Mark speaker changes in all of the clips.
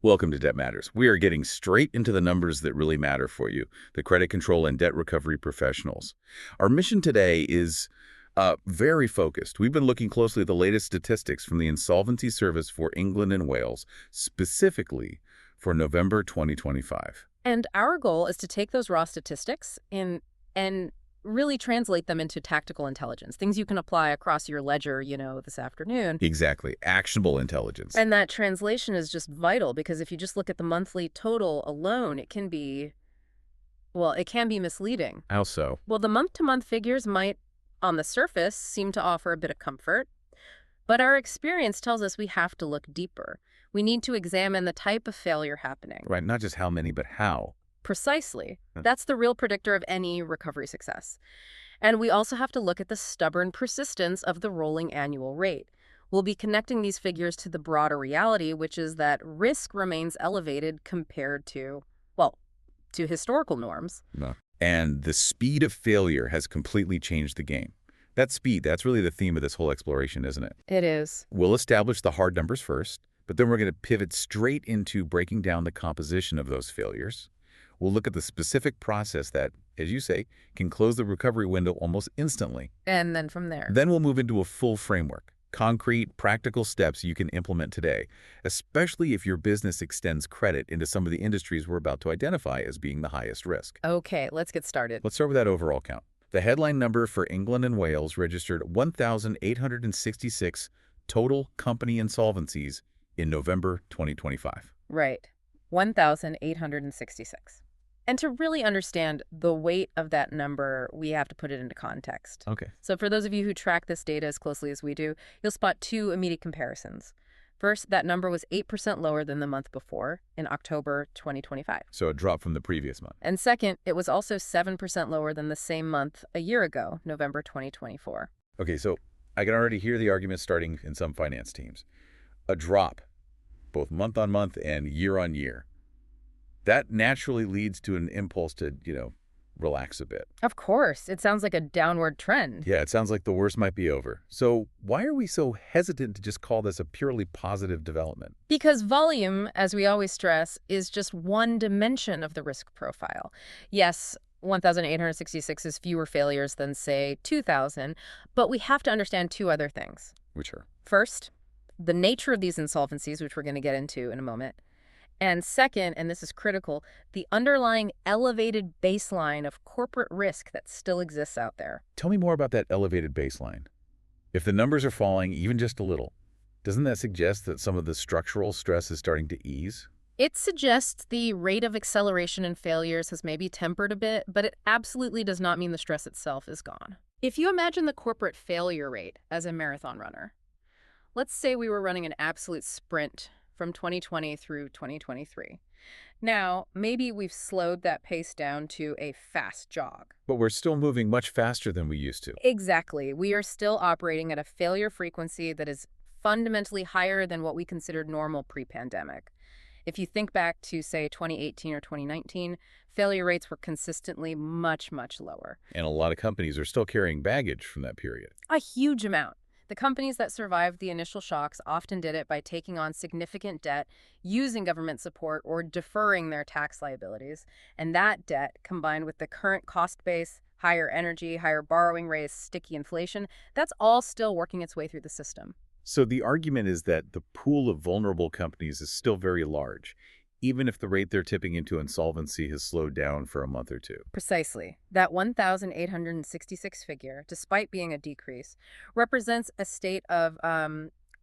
Speaker 1: Welcome to Debt Matters. We are getting straight into the numbers that really matter for you, the credit control and debt recovery professionals. Our mission today is very focused. We've been looking closely at the latest statistics from the Insolvency Service for England and Wales, specifically for November 2025.
Speaker 2: And our goal is to take those raw statistics and really translate them into tactical intelligence, things you can apply across your ledger, this afternoon.
Speaker 1: Exactly. Actionable intelligence.
Speaker 2: And that translation is just vital because if you just look at the monthly total alone, it can be misleading.
Speaker 1: How so?
Speaker 2: Well, the month-to-month figures might, on the surface, seem to offer a bit of comfort, but our experience tells us we have to look deeper. We need to examine the type of failure happening.
Speaker 1: Right, not just how many, but how.
Speaker 2: Precisely. That's the real predictor of any recovery success. And we also have to look at the stubborn persistence of the rolling annual rate. We'll be connecting these figures to the broader reality, which is that risk remains elevated compared to historical norms.
Speaker 1: No. And the speed of failure has completely changed the game. That speed, that's really the theme of this whole exploration, isn't it?
Speaker 2: It is.
Speaker 1: We'll establish the hard numbers first, but then we're going to pivot straight into breaking down the composition of those failures. We'll look at the specific process that, as you say, can close the recovery window almost instantly.
Speaker 2: And then from there.
Speaker 1: Then we'll move into a full framework, concrete, practical steps you can implement today, especially if your business extends credit into some of the industries we're about to identify as being the highest risk.
Speaker 2: Okay, let's get started.
Speaker 1: Let's start with that overall count. The headline number for England and Wales registered 1,866 total company insolvencies in November 2025.
Speaker 2: Right. 1,866. And to really understand the weight of that number, we have to put it into context.
Speaker 1: Okay.
Speaker 2: So for those of you who track this data as closely as we do, you'll spot two immediate comparisons. First, that number was 8% lower than the month before, in October 2025.
Speaker 1: So a drop from the previous month.
Speaker 2: And second, it was also 7% lower than the same month a year ago, November 2024.
Speaker 1: Okay, so I can already hear the argument starting in some finance teams. A drop, both month on month and year on year. That naturally leads to an impulse to, relax a bit.
Speaker 2: Of course. It sounds like a downward trend.
Speaker 1: Yeah, it sounds like the worst might be over. So why are we so hesitant to just call this a purely positive development?
Speaker 2: Because volume, as we always stress, is just one dimension of the risk profile. Yes, 1,866 is fewer failures than, say, 2,000, but we have to understand two other things.
Speaker 1: Which are?
Speaker 2: First, the nature of these insolvencies, which we're going to get into in a moment. And second, and this is critical, the underlying elevated baseline of corporate risk that still exists out there.
Speaker 1: Tell me more about that elevated baseline. If the numbers are falling even just a little, doesn't that suggest that some of the structural stress is starting to ease?
Speaker 2: It suggests the rate of acceleration in failures has maybe tempered a bit, but it absolutely does not mean the stress itself is gone. If you imagine the corporate failure rate as a marathon runner, let's say we were running an absolute sprint from 2020 through 2023. Now, maybe we've slowed that pace down to a fast jog.
Speaker 1: But we're still moving much faster than we used to.
Speaker 2: Exactly. We are still operating at a failure frequency that is fundamentally higher than what we considered normal pre-pandemic. If you think back to, say, 2018 or 2019, failure rates were consistently much, much lower.
Speaker 1: And a lot of companies are still carrying baggage from that period.
Speaker 2: A huge amount. The companies that survived the initial shocks often did it by taking on significant debt, using government support, or deferring their tax liabilities. And that debt, combined with the current cost base, higher energy, higher borrowing rates, sticky inflation, that's all still working its way through the system.
Speaker 1: So the argument is that the pool of vulnerable companies is still very large, even if the rate they're tipping into insolvency has slowed down for a month or two.
Speaker 2: Precisely. That 1,866 figure, despite being a decrease, represents a state of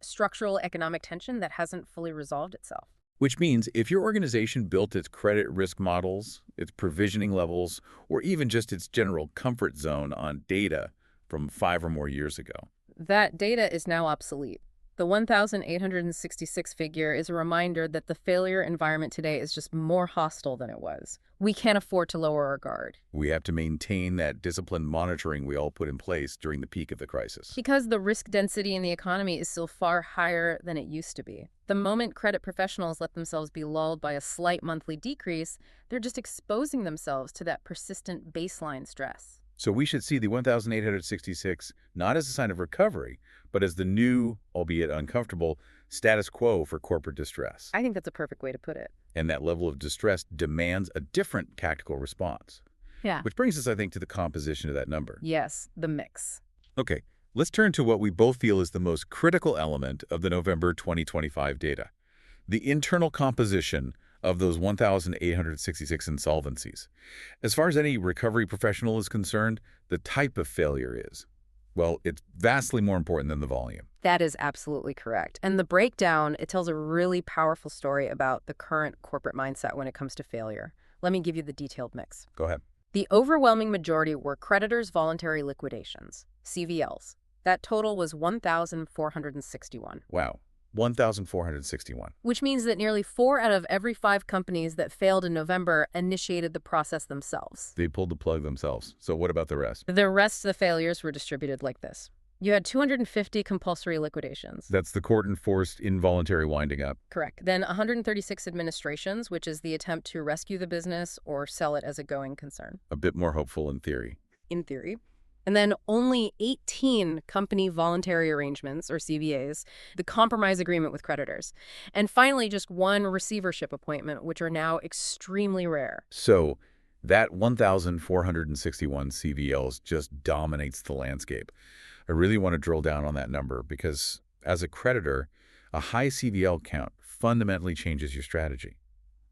Speaker 2: structural economic tension that hasn't fully resolved itself.
Speaker 1: Which means if your organization built its credit risk models, its provisioning levels, or even just its general comfort zone on data from 5 or more years ago,
Speaker 2: that data is now obsolete. The 1,866 figure is a reminder that the failure environment today is just more hostile than it was. We can't afford to lower our guard.
Speaker 1: We have to maintain that disciplined monitoring we all put in place during the peak of the crisis.
Speaker 2: Because the risk density in the economy is still far higher than it used to be. The moment credit professionals let themselves be lulled by a slight monthly decrease, they're just exposing themselves to that persistent baseline stress.
Speaker 1: So we should see the 1,866 not as a sign of recovery, but as the new, albeit uncomfortable, status quo for corporate distress.
Speaker 2: I think that's a perfect way to put it.
Speaker 1: And that level of distress demands a different tactical response.
Speaker 2: Yeah.
Speaker 1: Which brings us, I think, to the composition of that number.
Speaker 2: Yes, the mix.
Speaker 1: Okay, let's turn to what we both feel is the most critical element of the November 2025 data, the internal composition of those 1,866 insolvencies. As far as any recovery professional is concerned, the type of failure is, well, it's vastly more important than the volume.
Speaker 2: That is absolutely correct. And the breakdown, it tells a really powerful story about the current corporate mindset when it comes to failure. Let me give you the detailed mix.
Speaker 1: Go ahead.
Speaker 2: The overwhelming majority were creditors' voluntary liquidations, CVLs. That total was 1,461.
Speaker 1: Wow, 1,461.
Speaker 2: Which means that nearly 4 out of every 5 companies that failed in November initiated the process themselves.
Speaker 1: They pulled the plug themselves. So what about the rest?
Speaker 2: The rest of the failures were distributed like this. You had 250 compulsory liquidations.
Speaker 1: That's the court-enforced involuntary winding up.
Speaker 2: Correct. Then 136 administrations, which is the attempt to rescue the business or sell it as a going concern.
Speaker 1: A bit more hopeful in theory.
Speaker 2: In theory. And then only 18 company voluntary arrangements, or CVAs, the compromise agreement with creditors. And finally, just 1 receivership appointment, which are now extremely rare.
Speaker 1: So that 1,461 CVLs just dominates the landscape. I really want to drill down on that number because, as a creditor, a high CVL count fundamentally changes your strategy.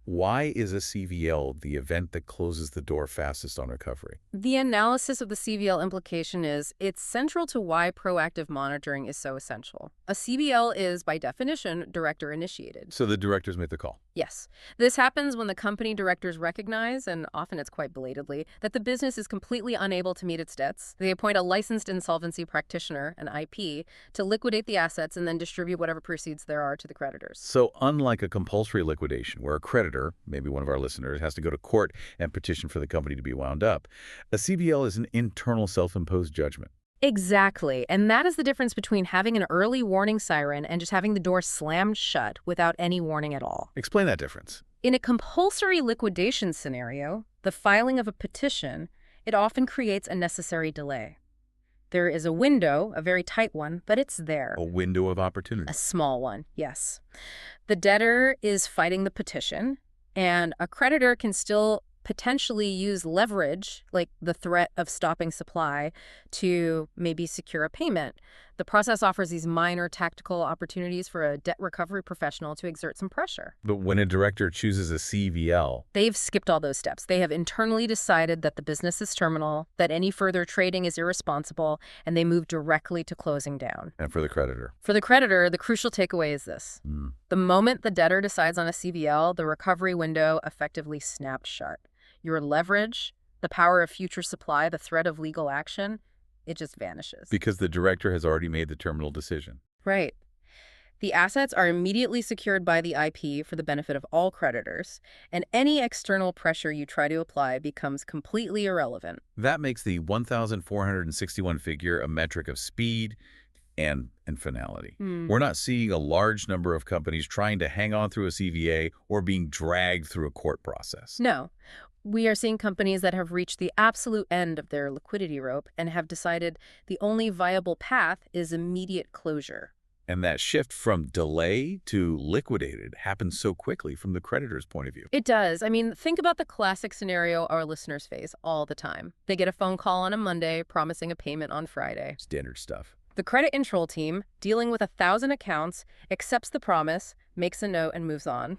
Speaker 1: Why is a CVL the event that closes the door fastest on recovery?
Speaker 2: The analysis of the CVL implication is it's central to why proactive monitoring is so essential. A CVL is, by definition, director-initiated.
Speaker 1: So the directors make the call.
Speaker 2: Yes. This happens when the company directors recognize, and often it's quite belatedly, that the business is completely unable to meet its debts. They appoint a licensed insolvency practitioner, an IP, to liquidate the assets and then distribute whatever proceeds there are to the creditors.
Speaker 1: So unlike a compulsory liquidation, where a creditor, maybe one of our listeners, has to go to court and petition for the company to be wound up, a CVL is an internal self-imposed judgment.
Speaker 2: Exactly. And that is the difference between having an early warning siren and just having the door slammed shut without any warning at all.
Speaker 1: Explain that difference.
Speaker 2: In a compulsory liquidation scenario, the filing of a petition, it often creates a necessary delay. There is a window, a very tight one, but it's there.
Speaker 1: A window of opportunity.
Speaker 2: A small one, yes. The debtor is fighting the petition, and a creditor can still potentially use leverage, like the threat of stopping supply, to maybe secure a payment. The process offers these minor tactical opportunities for a debt recovery professional to exert some pressure.
Speaker 1: But when a director chooses a CVL,
Speaker 2: They've skipped all those steps. They have internally decided that the business is terminal, that any further trading is irresponsible, and they move directly to closing down.
Speaker 1: and for the creditor.
Speaker 2: For the creditor, the crucial takeaway is this. The moment the debtor decides on a CVL, the recovery window effectively snapped shut. Your leverage, the power of future supply, the threat of legal action, it just vanishes.
Speaker 1: Because the director has already made the terminal decision.
Speaker 2: Right. The assets are immediately secured by the IP for the benefit of all creditors, and any external pressure you try to apply becomes completely irrelevant.
Speaker 1: That makes the 1,461 figure a metric of speed and finality. We're not seeing a large number of companies trying to hang on through a CVA or being dragged through a court process.
Speaker 2: No. We are seeing companies that have reached the absolute end of their liquidity rope and have decided the only viable path is immediate closure.
Speaker 1: And that shift from delay to liquidated happens so quickly from the creditor's point of view.
Speaker 2: It does. I mean, think about the classic scenario our listeners face all the time. They get a phone call on a Monday promising a payment on Friday.
Speaker 1: Standard stuff.
Speaker 2: The credit control team, dealing with 1,000 accounts, accepts the promise, makes a note, and moves on.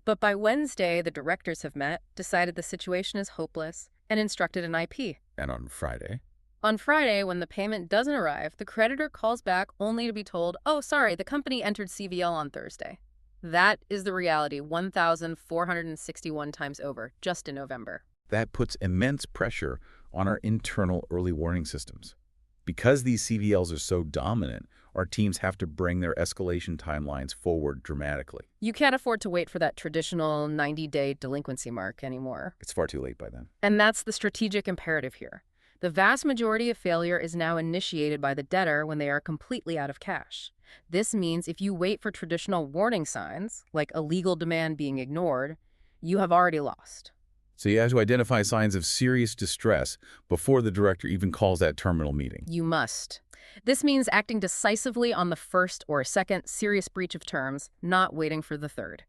Speaker 2: But by Wednesday, the directors have met, decided the situation is hopeless, and instructed an IP.
Speaker 1: And on Friday?
Speaker 2: On Friday, when the payment doesn't arrive, the creditor calls back only to be told, oh, sorry, the company entered CVL on Thursday. That is the reality 1,461 times over, just in November.
Speaker 1: That puts immense pressure on our internal early warning systems. Because these CVLs are so dominant, our teams have to bring their escalation timelines forward dramatically.
Speaker 2: You can't afford to wait for that traditional 90-day delinquency mark anymore.
Speaker 1: It's far too late by then.
Speaker 2: And that's the strategic imperative here. The vast majority of failure is now initiated by the debtor when they are completely out of cash. This means if you wait for traditional warning signs, like a legal demand being ignored, you have already lost.
Speaker 1: So you have to identify signs of serious distress before the director even calls that terminal meeting.
Speaker 2: You must. This means acting decisively on the first or second serious breach of terms, not waiting for the third.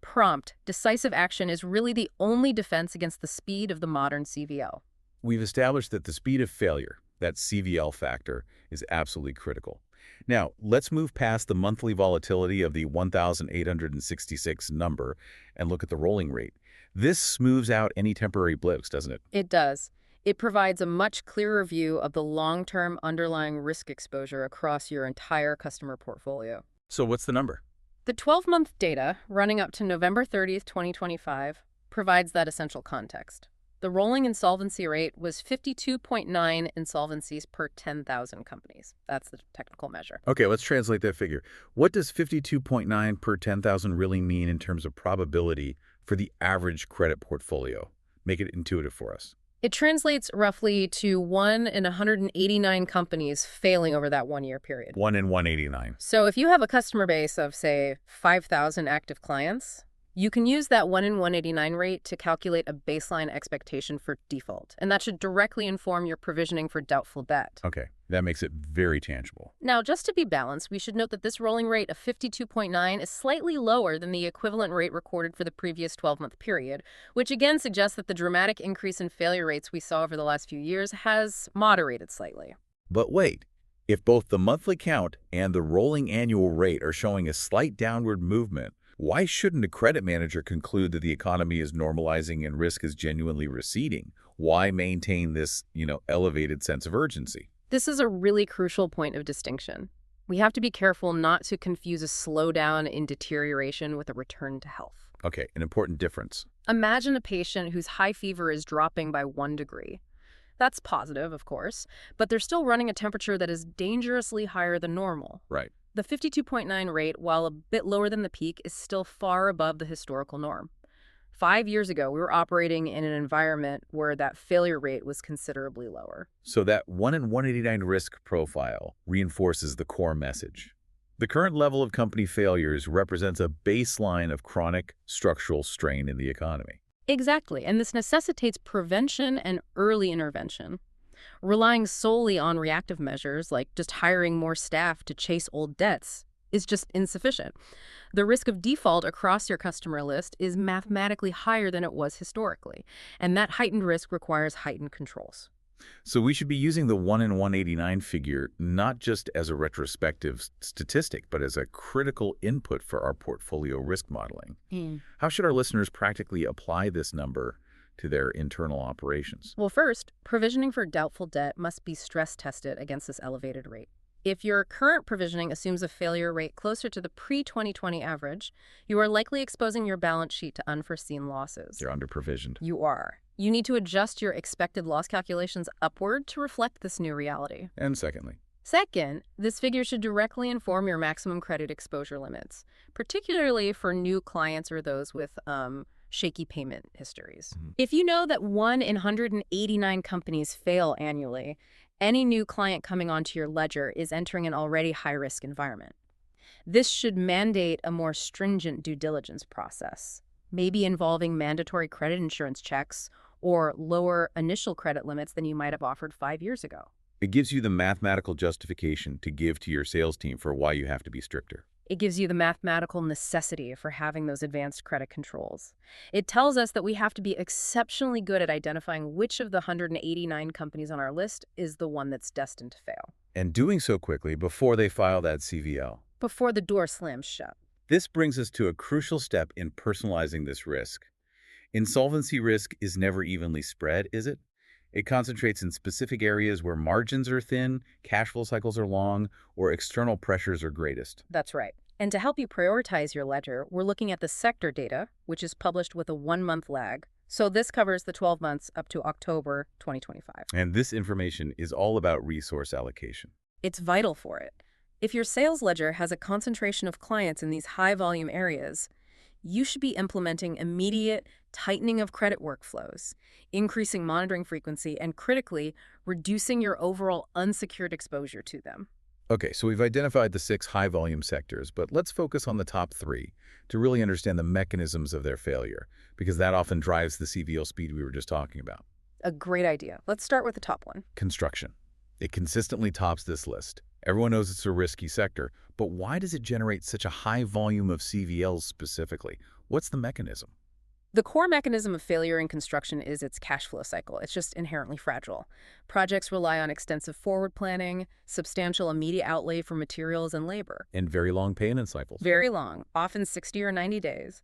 Speaker 2: Prompt, decisive action is really the only defense against the speed of the modern CVL.
Speaker 1: We've established that the speed of failure, that CVL factor, is absolutely critical. Now, let's move past the monthly volatility of the 1,866 number and look at the rolling rate. This smooths out any temporary blips, doesn't it?
Speaker 2: It does. It provides a much clearer view of the long-term underlying risk exposure across your entire customer portfolio.
Speaker 1: So what's the number?
Speaker 2: The 12-month data, running up to November 30th, 2025, provides that essential context. The rolling insolvency rate was 52.9 insolvencies per 10,000 companies. That's the technical measure.
Speaker 1: Okay, let's translate that figure. What does 52.9 per 10,000 really mean in terms of probability for the average credit portfolio? Make it intuitive for us.
Speaker 2: It translates roughly to 1 in 189 companies failing over that one-year period.
Speaker 1: 1 in 189.
Speaker 2: So if you have a customer base of, say, 5,000 active clients, you can use that 1 in 189 rate to calculate a baseline expectation for default, and that should directly inform your provisioning for doubtful debt.
Speaker 1: Okay, that makes it very tangible.
Speaker 2: Now, just to be balanced, we should note that this rolling rate of 52.9 is slightly lower than the equivalent rate recorded for the previous 12-month period, which again suggests that the dramatic increase in failure rates we saw over the last few years has moderated slightly.
Speaker 1: But wait, if both the monthly count and the rolling annual rate are showing a slight downward movement, why shouldn't a credit manager conclude that the economy is normalizing and risk is genuinely receding? Why maintain this, elevated sense of urgency?
Speaker 2: This is a really crucial point of distinction. We have to be careful not to confuse a slowdown in deterioration with a return to health.
Speaker 1: Okay, an important difference.
Speaker 2: Imagine a patient whose high fever is dropping by 1 degree. That's positive, of course, but they're still running a temperature that is dangerously higher than normal.
Speaker 1: Right.
Speaker 2: The 52.9 rate, while a bit lower than the peak, is still far above the historical norm. 5 years ago, we were operating in an environment where that failure rate was considerably lower.
Speaker 1: So that 1 in 189 risk profile reinforces the core message. The current level of company failures represents a baseline of chronic structural strain in the economy.
Speaker 2: Exactly, and this necessitates prevention and early intervention. Relying solely on reactive measures, like just hiring more staff to chase old debts, is just insufficient. The risk of default across your customer list is mathematically higher than it was historically, and that heightened risk requires heightened controls.
Speaker 1: So we should be using the 1 in 189 figure not just as a retrospective statistic, but as a critical input for our portfolio risk modeling. How should our listeners practically apply this number to their internal operations?
Speaker 2: Well, first, provisioning for doubtful debt must be stress tested against this elevated rate. If your current provisioning assumes a failure rate closer to the pre-2020 average, you are likely exposing your balance sheet to unforeseen losses.
Speaker 1: You're under-provisioned.
Speaker 2: You are. You need to adjust your expected loss calculations upward to reflect this new reality.
Speaker 1: And secondly,
Speaker 2: this figure should directly inform your maximum credit exposure limits, particularly for new clients or those with shaky payment histories. If you know that 1 in 189 companies fail annually, any new client coming onto your ledger is entering an already high-risk environment. This should mandate a more stringent due diligence process, maybe involving mandatory credit insurance checks or lower initial credit limits than you might have offered 5 years ago.
Speaker 1: it gives you the mathematical justification to give to your sales team for why you have to be stricter.
Speaker 2: It gives you the mathematical necessity for having those advanced credit controls. It tells us that we have to be exceptionally good at identifying which of the 189 companies on our list is the one that's destined to fail.
Speaker 1: And doing so quickly before they file that CVL.
Speaker 2: Before the door slams shut.
Speaker 1: This brings us to a crucial step in personalizing this risk. Insolvency risk is never evenly spread, is it? It concentrates in specific areas where margins are thin, cash flow cycles are long, or external pressures are greatest.
Speaker 2: That's right. And to help you prioritize your ledger, we're looking at the sector data, which is published with a 1-month lag. So this covers the 12 months up to October 2025.
Speaker 1: And this information is all about resource allocation.
Speaker 2: It's vital for it. If your sales ledger has a concentration of clients in these high-volume areas, you should be implementing immediate tightening of credit workflows, increasing monitoring frequency, and critically, reducing your overall unsecured exposure to them.
Speaker 1: Okay, so we've identified the 6 high-volume sectors, but let's focus on the top 3 to really understand the mechanisms of their failure, because that often drives the CVL speed we were just talking about.
Speaker 2: A great idea. Let's start with the top one.
Speaker 1: Construction. It consistently tops this list. Everyone knows it's a risky sector, but why does it generate such a high volume of CVLs specifically? What's the mechanism?
Speaker 2: The core mechanism of failure in construction is its cash flow cycle. It's just inherently fragile. Projects rely on extensive forward planning, substantial immediate outlay for materials and labor.
Speaker 1: And very long payment cycles.
Speaker 2: Very long, often 60 or 90 days.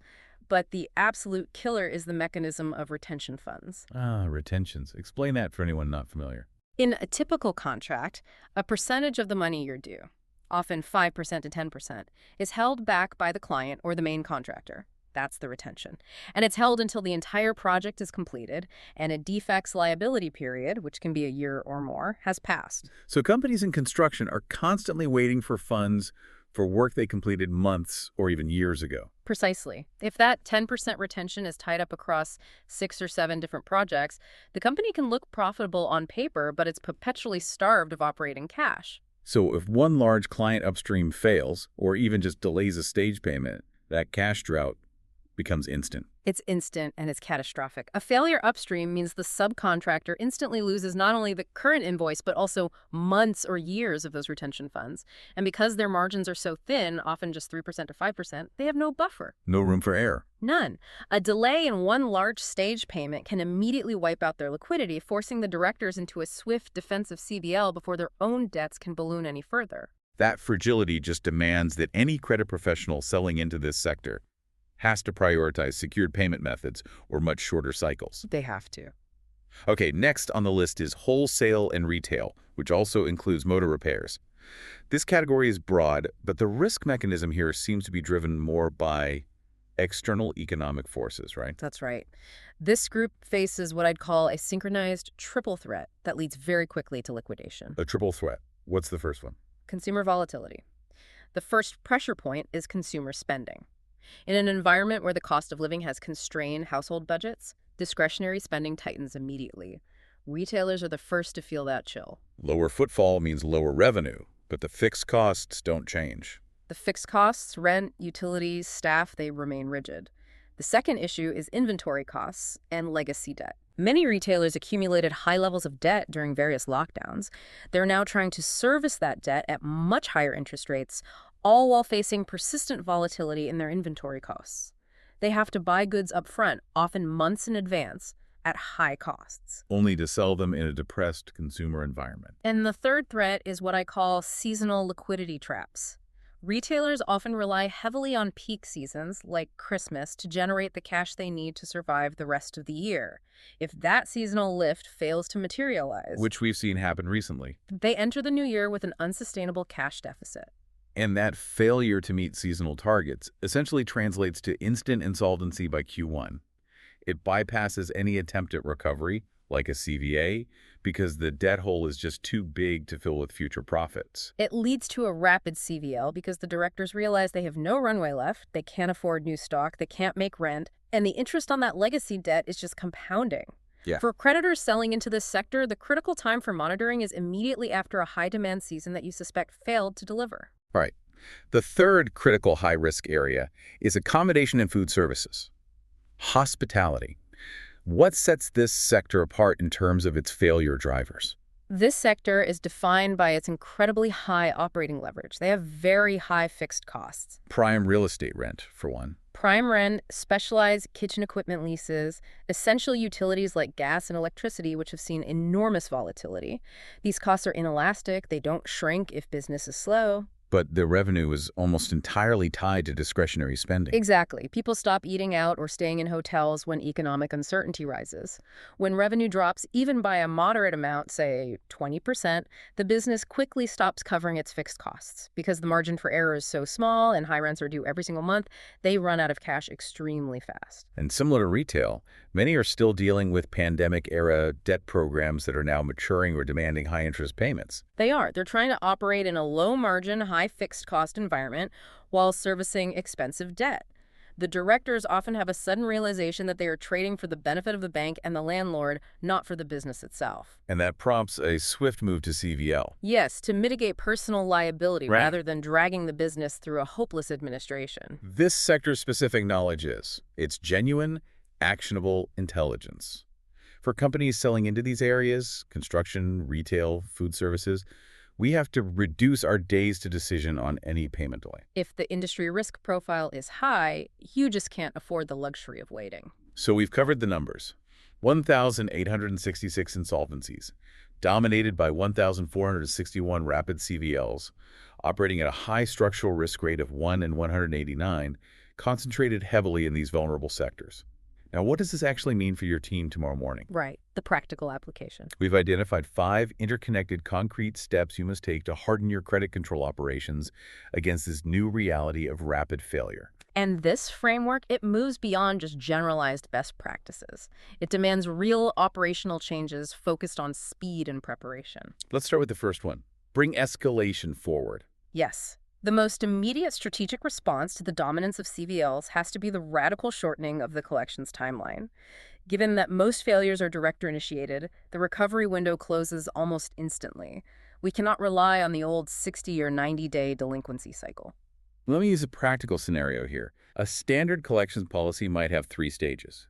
Speaker 2: But the absolute killer is the mechanism of retention funds.
Speaker 1: Ah, retentions. Explain that for anyone not familiar.
Speaker 2: In a typical contract, a percentage of the money you're due, often 5% to 10%, is held back by the client or the main contractor. That's the retention. And it's held until the entire project is completed and a defects liability period, which can be a year or more, has passed.
Speaker 1: So companies in construction are constantly waiting for funds for work they completed months or even years ago.
Speaker 2: Precisely. If that 10% retention is tied up across 6 or 7 different projects, the company can look profitable on paper, but it's perpetually starved of operating cash.
Speaker 1: So if one large client upstream fails, or even just delays a stage payment, that cash drought becomes instant.
Speaker 2: It's instant and it's catastrophic. A failure upstream means the subcontractor instantly loses not only the current invoice, but also months or years of those retention funds. And because their margins are so thin, often just 3% to 5%, they have no buffer.
Speaker 1: No room for error.
Speaker 2: None. A delay in one large stage payment can immediately wipe out their liquidity, forcing the directors into a swift defensive CVL before their own debts can balloon any further.
Speaker 1: That fragility just demands that any credit professional selling into this sector has to prioritize secured payment methods or much shorter cycles.
Speaker 2: They have to.
Speaker 1: Okay, next on the list is wholesale and retail, which also includes motor repairs. This category is broad, but the risk mechanism here seems to be driven more by external economic forces, right?
Speaker 2: That's right. This group faces what I'd call a synchronized triple threat that leads very quickly to liquidation.
Speaker 1: A triple threat. What's the first one?
Speaker 2: Consumer volatility. The first pressure point is consumer spending. In an environment where the cost of living has constrained household budgets, discretionary spending tightens immediately. Retailers are the first to feel that chill.
Speaker 1: Lower footfall means lower revenue, but the fixed costs don't change.
Speaker 2: The fixed costs, rent, utilities, staff, they remain rigid. The second issue is inventory costs and legacy debt. Many retailers accumulated high levels of debt during various lockdowns. They're now trying to service that debt at much higher interest rates, all while facing persistent volatility in their inventory costs. They have to buy goods up front, often months in advance, at high costs.
Speaker 1: Only to sell them in a depressed consumer environment.
Speaker 2: And the third threat is what I call seasonal liquidity traps. Retailers often rely heavily on peak seasons, like Christmas, to generate the cash they need to survive the rest of the year. If that seasonal lift fails to materialize,
Speaker 1: Which we've seen happen recently.
Speaker 2: they enter the new year with an unsustainable cash deficit.
Speaker 1: And that failure to meet seasonal targets essentially translates to instant insolvency by Q1. It bypasses any attempt at recovery, like a CVA, because the debt hole is just too big to fill with future profits.
Speaker 2: It leads to a rapid CVL because the directors realize they have no runway left, they can't afford new stock, they can't make rent, and the interest on that legacy debt is just compounding.
Speaker 1: Yeah.
Speaker 2: For creditors selling into this sector, the critical time for monitoring is immediately after a high-demand season that you suspect failed to deliver.
Speaker 1: All right. The third critical high-risk area is accommodation and food services. Hospitality. What sets this sector apart in terms of its failure drivers?
Speaker 2: This sector is defined by its incredibly high operating leverage. They have very high fixed costs.
Speaker 1: Prime real estate rent, for one.
Speaker 2: Prime rent, specialized kitchen equipment leases, essential utilities like gas and electricity, which have seen enormous volatility. These costs are inelastic. They don't shrink if business is slow.
Speaker 1: But the revenue is almost entirely tied to discretionary spending.
Speaker 2: Exactly. People stop eating out or staying in hotels when economic uncertainty rises. When revenue drops even by a moderate amount, say 20%, the business quickly stops covering its fixed costs. Because the margin for error is so small and high rents are due every single month, they run out of cash extremely fast.
Speaker 1: And similar to retail, many are still dealing with pandemic-era debt programs that are now maturing or demanding high-interest payments.
Speaker 2: They are. They're trying to operate in a low-margin, high fixed cost environment while servicing expensive debt. The directors often have a sudden realization that they are trading for the benefit of the bank and the landlord, not for the business itself.
Speaker 1: And that prompts a swift move to CVL.
Speaker 2: Yes, to mitigate personal liability
Speaker 1: Right.
Speaker 2: rather than dragging the business through a hopeless administration.
Speaker 1: This sector-specific knowledge it's genuine, actionable intelligence. For companies selling into these areas, construction, retail, food services, we have to reduce our days to decision on any payment delay.
Speaker 2: If the industry risk profile is high, you just can't afford the luxury of waiting.
Speaker 1: So we've covered the numbers. 1,866 insolvencies, dominated by 1,461 rapid CVLs, operating at a high structural risk rate of 1 in 189, concentrated heavily in these vulnerable sectors. Now, what does this actually mean for your team tomorrow morning?
Speaker 2: Right, the practical application.
Speaker 1: We've identified 5 interconnected concrete steps you must take to harden your credit control operations against this new reality of rapid failure.
Speaker 2: And this framework, it moves beyond just generalized best practices. It demands real operational changes focused on speed and preparation.
Speaker 1: Let's start with the first one. Bring escalation forward.
Speaker 2: Yes. The most immediate strategic response to the dominance of CVLs has to be the radical shortening of the collections timeline. Given that most failures are director-initiated, the recovery window closes almost instantly. We cannot rely on the old 60 or 90-day delinquency cycle.
Speaker 1: Let me use a practical scenario here. A standard collections policy might have 3 stages.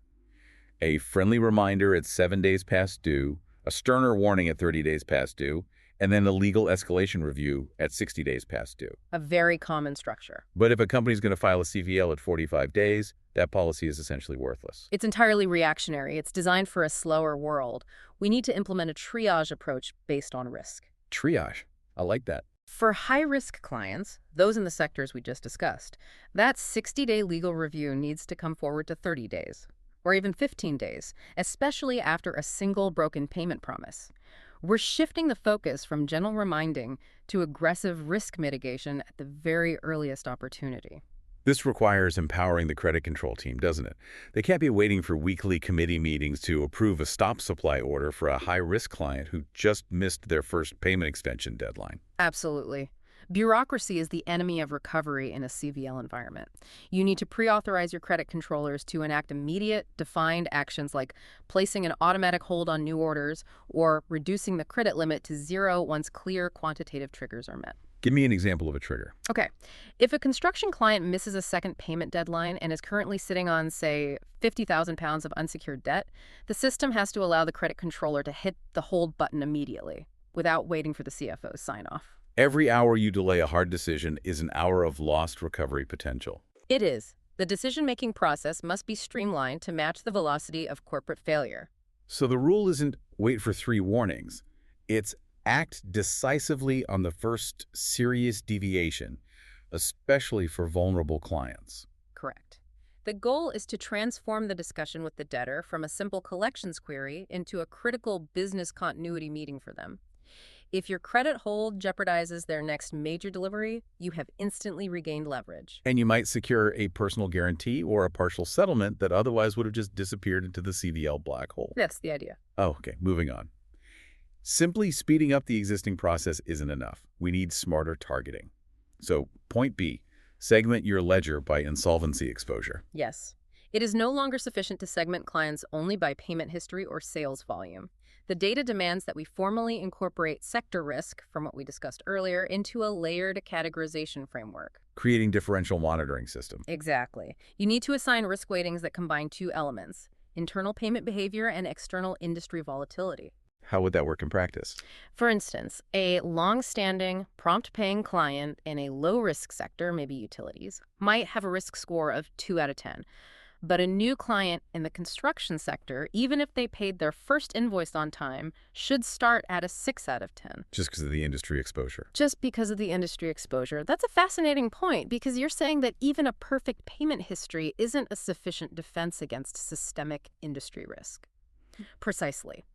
Speaker 1: A friendly reminder at 7 days past due, a sterner warning at 30 days past due, and then a legal escalation review at 60 days past due.
Speaker 2: A very common structure.
Speaker 1: But if a company is going to file a CVL at 45 days, that policy is essentially worthless.
Speaker 2: It's entirely reactionary. It's designed for a slower world. We need to implement a triage approach based on risk.
Speaker 1: Triage. I like that.
Speaker 2: For high-risk clients, those in the sectors we just discussed, that 60-day legal review needs to come forward to 30 days, or even 15 days, especially after a single broken payment promise. We're shifting the focus from gentle reminding to aggressive risk mitigation at the very earliest opportunity.
Speaker 1: This requires empowering the credit control team, doesn't it? They can't be waiting for weekly committee meetings to approve a stop supply order for a high-risk client who just missed their first payment extension deadline.
Speaker 2: Absolutely. Bureaucracy is the enemy of recovery in a CVL environment. You need to pre-authorize your credit controllers to enact immediate, defined actions like placing an automatic hold on new orders or reducing the credit limit to 0 once clear quantitative triggers are met.
Speaker 1: Give me an example of a trigger.
Speaker 2: Okay. If a construction client misses a second payment deadline and is currently sitting on, say, 50,000 pounds of unsecured debt, the system has to allow the credit controller to hit the hold button immediately without waiting for the CFO's sign-off.
Speaker 1: Every hour you delay a hard decision is an hour of lost recovery potential.
Speaker 2: It is. The decision-making process must be streamlined to match the velocity of corporate failure.
Speaker 1: So the rule isn't wait for 3 warnings. It's act decisively on the first serious deviation, especially for vulnerable clients.
Speaker 2: Correct. The goal is to transform the discussion with the debtor from a simple collections query into a critical business continuity meeting for them. If your credit hold jeopardizes their next major delivery, you have instantly regained leverage.
Speaker 1: And you might secure a personal guarantee or a partial settlement that otherwise would have just disappeared into the CVL black hole.
Speaker 2: That's the idea.
Speaker 1: Oh, okay, moving on. Simply speeding up the existing process isn't enough. We need smarter targeting. So, point B, segment your ledger by insolvency exposure.
Speaker 2: Yes. It is no longer sufficient to segment clients only by payment history or sales volume. The data demands that we formally incorporate sector risk, from what we discussed earlier, into a layered categorization framework.
Speaker 1: Creating differential monitoring system.
Speaker 2: Exactly. You need to assign risk weightings that combine 2 elements, internal payment behavior and external industry volatility.
Speaker 1: How would that work in practice?
Speaker 2: For instance, a long-standing, prompt-paying client in a low-risk sector, maybe utilities, might have a risk score of 2 out of 10. But a new client in the construction sector, even if they paid their first invoice on time, should start at a 6 out of 10.
Speaker 1: Just because of the industry exposure.
Speaker 2: Just because of the industry exposure. That's a fascinating point, because you're saying that even a perfect payment history isn't a sufficient defense against systemic industry risk. Precisely.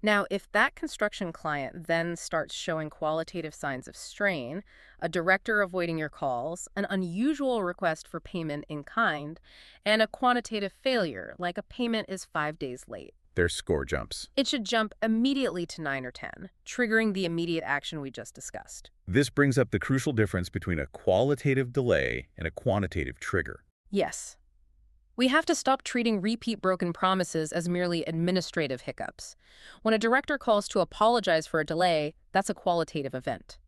Speaker 2: Now, if that construction client then starts showing qualitative signs of strain, a director avoiding your calls, an unusual request for payment in kind, and a quantitative failure, like a payment is 5 days late,
Speaker 1: Their score jumps.
Speaker 2: it should jump immediately to 9 or 10, triggering the immediate action we just discussed.
Speaker 1: This brings up the crucial difference between a qualitative delay and a quantitative trigger.
Speaker 2: Yes. We have to stop treating repeat broken promises as merely administrative hiccups. When a director calls to apologize for a delay, that's a qualitative event.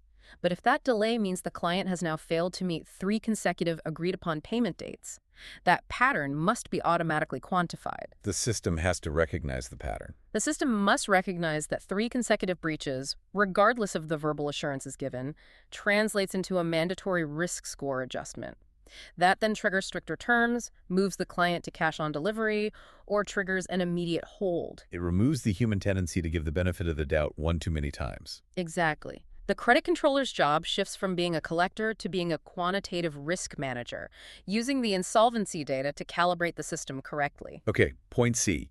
Speaker 2: But if that delay means the client has now failed to meet 3 consecutive agreed-upon payment dates, that pattern must be automatically quantified.
Speaker 1: The system has to recognize the pattern.
Speaker 2: The system must recognize that 3 consecutive breaches, regardless of the verbal assurances given, translates into a mandatory risk score adjustment. That then triggers stricter terms, moves the client to cash on delivery, or triggers an immediate hold.
Speaker 1: It removes the human tendency to give the benefit of the doubt one too many times.
Speaker 2: Exactly. The credit controller's job shifts from being a collector to being a quantitative risk manager, using the insolvency data to calibrate the system correctly.
Speaker 1: Okay, point C.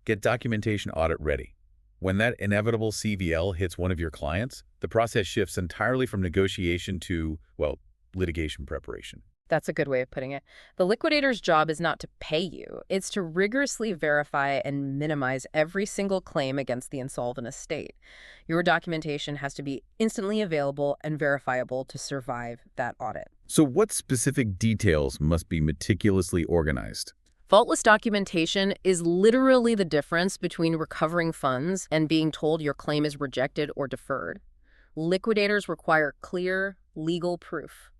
Speaker 1: Get documentation audit ready. When that inevitable CVL hits one of your clients, the process shifts entirely from negotiation to, well, litigation preparation.
Speaker 2: That's a good way of putting it. The liquidator's job is not to pay you. It's to rigorously verify and minimize every single claim against the insolvent estate. Your documentation has to be instantly available and verifiable to survive that audit.
Speaker 1: So what specific details must be meticulously organized?
Speaker 2: Faultless documentation is literally the difference between recovering funds and being told your claim is rejected or deferred. Liquidators require clear, legal proof.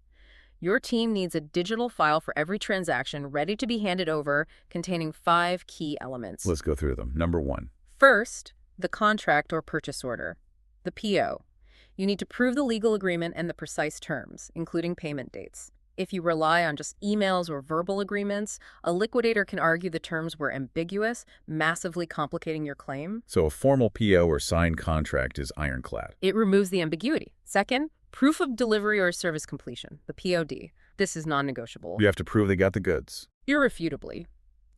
Speaker 2: Your team needs a digital file for every transaction ready to be handed over, containing 5 key elements.
Speaker 1: Let's go through them. Number 1.
Speaker 2: First, the contract or purchase order, the PO. You need to prove the legal agreement and the precise terms, including payment dates. If you rely on just emails or verbal agreements, a liquidator can argue the terms were ambiguous, massively complicating your claim.
Speaker 1: So a formal PO or signed contract is ironclad.
Speaker 2: It removes the ambiguity. Second, proof of delivery or service completion, the POD. This is non-negotiable.
Speaker 1: You have to prove they got the goods.
Speaker 2: Irrefutably.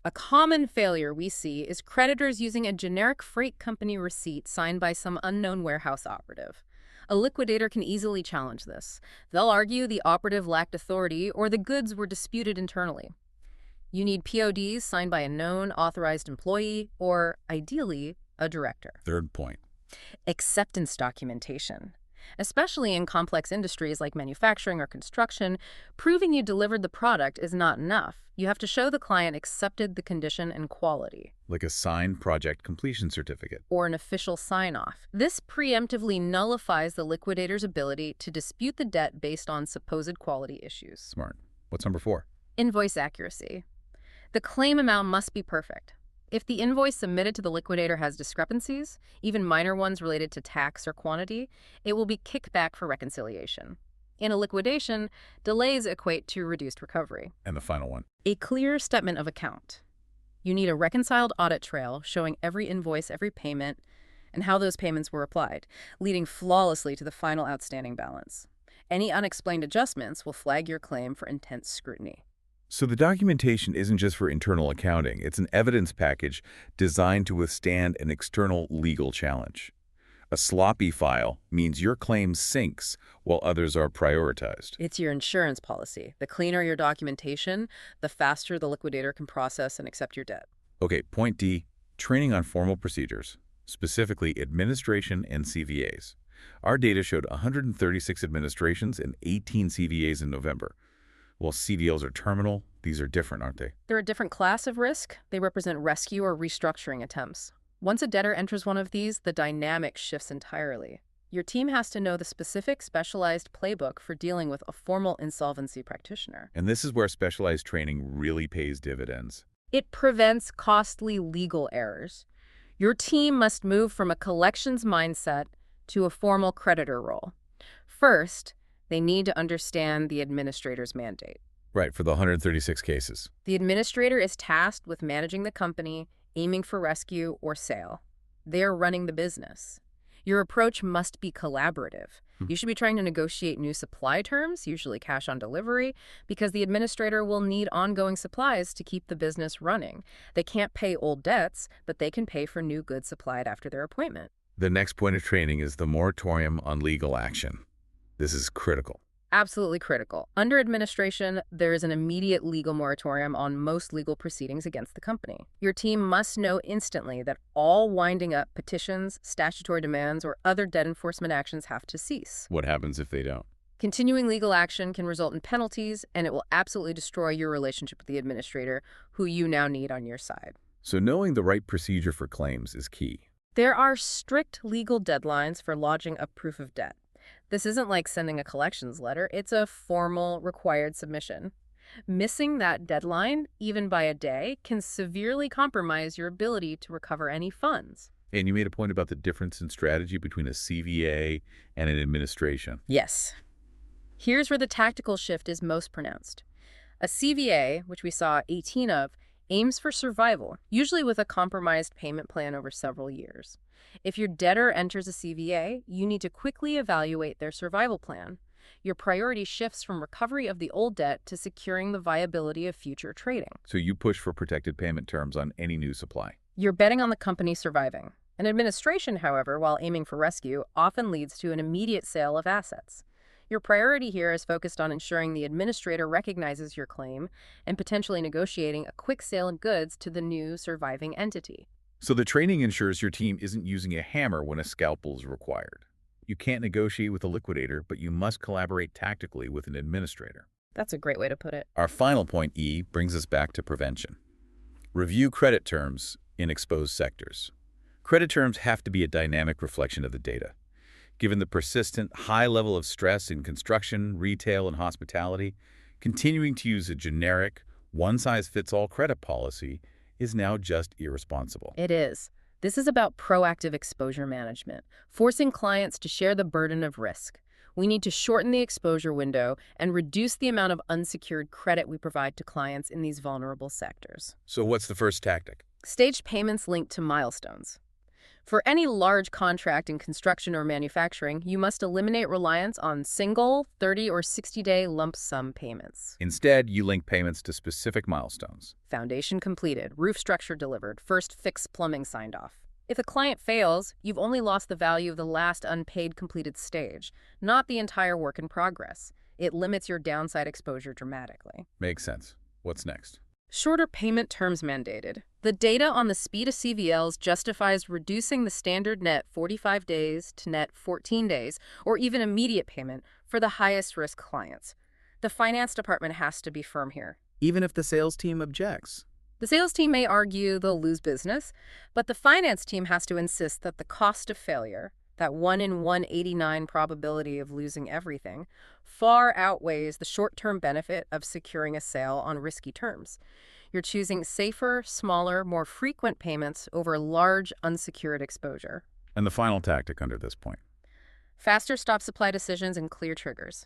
Speaker 2: A common failure we see is creditors using a generic freight company receipt signed by some unknown warehouse operative. A liquidator can easily challenge this. They'll argue the operative lacked authority or the goods were disputed internally. You need PODs signed by a known authorized employee or, ideally, a director.
Speaker 1: Third point.
Speaker 2: Acceptance documentation. Especially in complex industries like manufacturing or construction, proving you delivered the product is not enough. You have to show the client accepted the condition and quality.
Speaker 1: Like a signed project completion certificate.
Speaker 2: Or an official sign-off. This preemptively nullifies the liquidator's ability to dispute the debt based on supposed quality issues.
Speaker 1: Smart. What's number 4?
Speaker 2: Invoice accuracy. The claim amount must be perfect. If the invoice submitted to the liquidator has discrepancies, even minor ones related to tax or quantity, it will be kicked back for reconciliation. In a liquidation, delays equate to reduced recovery.
Speaker 1: And the final one.
Speaker 2: A clear statement of account. You need a reconciled audit trail showing every invoice, every payment, and how those payments were applied, leading flawlessly to the final outstanding balance. Any unexplained adjustments will flag your claim for intense scrutiny.
Speaker 1: So the documentation isn't just for internal accounting. It's an evidence package designed to withstand an external legal challenge. A sloppy file means your claim sinks while others are prioritized.
Speaker 2: It's your insurance policy. The cleaner your documentation, the faster the liquidator can process and accept your debt.
Speaker 1: Okay, point D, training on formal procedures, specifically administration and CVAs. Our data showed 136 administrations and 18 CVAs in November. While CVLs are terminal, these are different, aren't they?
Speaker 2: They're a different class of risk. They represent rescue or restructuring attempts. Once a debtor enters one of these, the dynamic shifts entirely. Your team has to know the specific specialized playbook for dealing with a formal insolvency practitioner.
Speaker 1: And this is where specialized training really pays dividends.
Speaker 2: It prevents costly legal errors. Your team must move from a collections mindset to a formal creditor role. First, they need to understand the administrator's mandate.
Speaker 1: Right, for the 136 cases.
Speaker 2: The administrator is tasked with managing the company, aiming for rescue or sale. They're running the business. Your approach must be collaborative. You should be trying to negotiate new supply terms, usually cash on delivery, because the administrator will need ongoing supplies to keep the business running. They can't pay old debts, but they can pay for new goods supplied after their appointment.
Speaker 1: The next point of training is the moratorium on legal action. This is critical.
Speaker 2: Absolutely critical. Under administration, there is an immediate legal moratorium on most legal proceedings against the company. Your team must know instantly that all winding up petitions, statutory demands, or other debt enforcement actions have to cease.
Speaker 1: What happens if they don't?
Speaker 2: Continuing legal action can result in penalties, and it will absolutely destroy your relationship with the administrator, who you now need on your side.
Speaker 1: So knowing the right procedure for claims is key.
Speaker 2: There are strict legal deadlines for lodging a proof of debt. This isn't like sending a collections letter, it's a formal, required submission. Missing that deadline, even by a day, can severely compromise your ability to recover any funds.
Speaker 1: And you made a point about the difference in strategy between a CVA and an administration.
Speaker 2: Yes. Here's where the tactical shift is most pronounced. A CVA, which we saw 18 of, aims for survival, usually with a compromised payment plan over several years. If your debtor enters a CVA, you need to quickly evaluate their survival plan. Your priority shifts from recovery of the old debt to securing the viability of future trading.
Speaker 1: So you push for protected payment terms on any new supply.
Speaker 2: You're betting on the company surviving. An administration, however, while aiming for rescue, often leads to an immediate sale of assets. Your priority here is focused on ensuring the administrator recognizes your claim and potentially negotiating a quick sale of goods to the new surviving entity.
Speaker 1: So the training ensures your team isn't using a hammer when a scalpel is required. You can't negotiate with a liquidator, but you must collaborate tactically with an administrator.
Speaker 2: That's a great way to put it.
Speaker 1: Our final point, E, brings us back to prevention. Review credit terms in exposed sectors. Credit terms have to be a dynamic reflection of the data. Given the persistent high level of stress in construction, retail, and hospitality, continuing to use a generic, one-size-fits-all credit policy is now just irresponsible.
Speaker 2: It is. This is about proactive exposure management, forcing clients to share the burden of risk. We need to shorten the exposure window and reduce the amount of unsecured credit we provide to clients in these vulnerable sectors.
Speaker 1: So what's the first tactic?
Speaker 2: Staged payments linked to milestones. For any large contract in construction or manufacturing, you must eliminate reliance on single, 30 or 60-day lump sum payments.
Speaker 1: Instead, you link payments to specific milestones.
Speaker 2: Foundation completed, roof structure delivered, first fix plumbing signed off. If a client fails, you've only lost the value of the last unpaid completed stage, not the entire work in progress. It limits your downside exposure dramatically.
Speaker 1: Makes sense. What's next?
Speaker 2: Shorter payment terms mandated. The data on the speed of CVLs justifies reducing the standard net 45 days to net 14 days, or even immediate payment for the highest risk clients. The finance department has to be firm here.
Speaker 1: Even if the sales team objects.
Speaker 2: The sales team may argue they'll lose business, but the finance team has to insist that the cost of failure, that 1 in 189 probability of losing everything, far outweighs the short-term benefit of securing a sale on risky terms. You're choosing safer, smaller, more frequent payments over large unsecured exposure.
Speaker 1: And the final tactic under this point.
Speaker 2: Faster stop-supply decisions and clear triggers.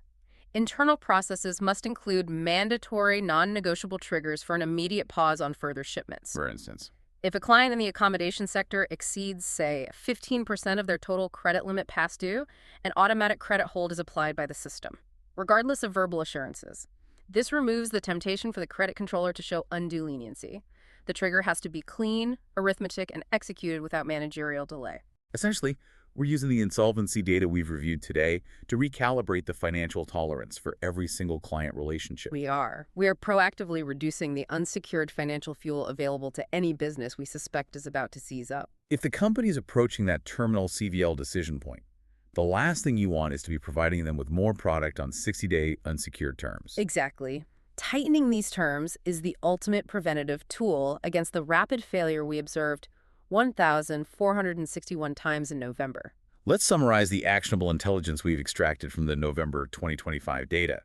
Speaker 2: Internal processes must include mandatory, non-negotiable triggers for an immediate pause on further shipments.
Speaker 1: For instance,
Speaker 2: if a client in the accommodation sector exceeds, say, 15% of their total credit limit past due, an automatic credit hold is applied by the system, regardless of verbal assurances. This removes the temptation for the credit controller to show undue leniency. The trigger has to be clean, arithmetic, and executed without managerial delay.
Speaker 1: essentially, we're using the insolvency data we've reviewed today to recalibrate the financial tolerance for every single client relationship.
Speaker 2: We are. We are proactively reducing the unsecured financial fuel available to any business we suspect is about to seize up.
Speaker 1: If the company's approaching that terminal CVL decision point, the last thing you want is to be providing them with more product on 60-day unsecured terms.
Speaker 2: Exactly. Tightening these terms is the ultimate preventative tool against the rapid failure we observed 1,461 times in November.
Speaker 1: Let's summarize the actionable intelligence we've extracted from the November 2025 data.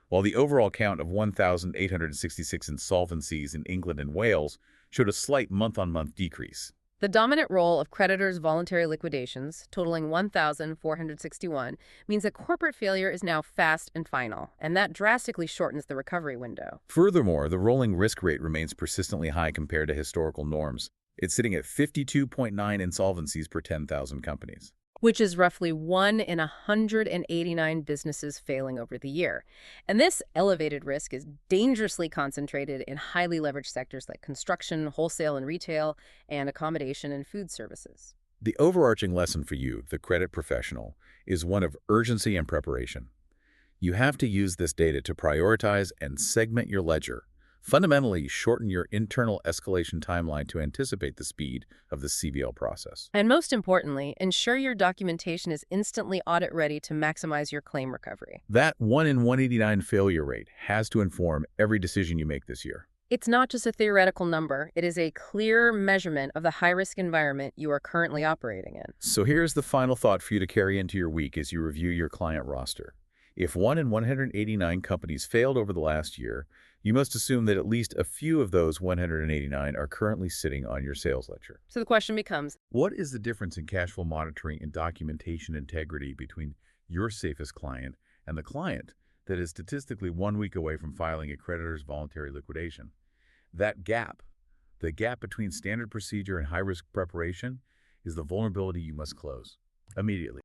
Speaker 1: While the overall count of 1,866 insolvencies in England and Wales showed a slight month-on-month decrease.
Speaker 2: The dominant role of creditors' voluntary liquidations, totaling 1,461, means that corporate failure is now fast and final, and that drastically shortens the recovery window.
Speaker 1: Furthermore, the rolling risk rate remains persistently high compared to historical norms. It's sitting at 52.9 insolvencies per 10,000 companies.
Speaker 2: Which is roughly 1 in 189 businesses failing over the year. And this elevated risk is dangerously concentrated in highly leveraged sectors like construction, wholesale and retail, and accommodation and food services.
Speaker 1: The overarching lesson for you, the credit professional, is one of urgency and preparation. You have to use this data to prioritize and segment your ledger, Fundamentally, shorten your internal escalation timeline to anticipate the speed of the CVL process.
Speaker 2: And most importantly, ensure your documentation is instantly audit-ready to maximize your claim recovery.
Speaker 1: That 1 in 189 failure rate has to inform every decision you make this year.
Speaker 2: It's not just a theoretical number, it is a clear measurement of the high-risk environment you are currently operating in.
Speaker 1: So here's the final thought for you to carry into your week as you review your client roster. If 1 in 189 companies failed over the last year, you must assume that at least a few of those 189 are currently sitting on your sales ledger.
Speaker 2: So the question becomes,
Speaker 1: What is the difference in cash flow monitoring and documentation integrity between your safest client and the client that is statistically 1 week away from filing a creditor's voluntary liquidation? That gap, the gap between standard procedure and high-risk preparation, is the vulnerability you must close immediately.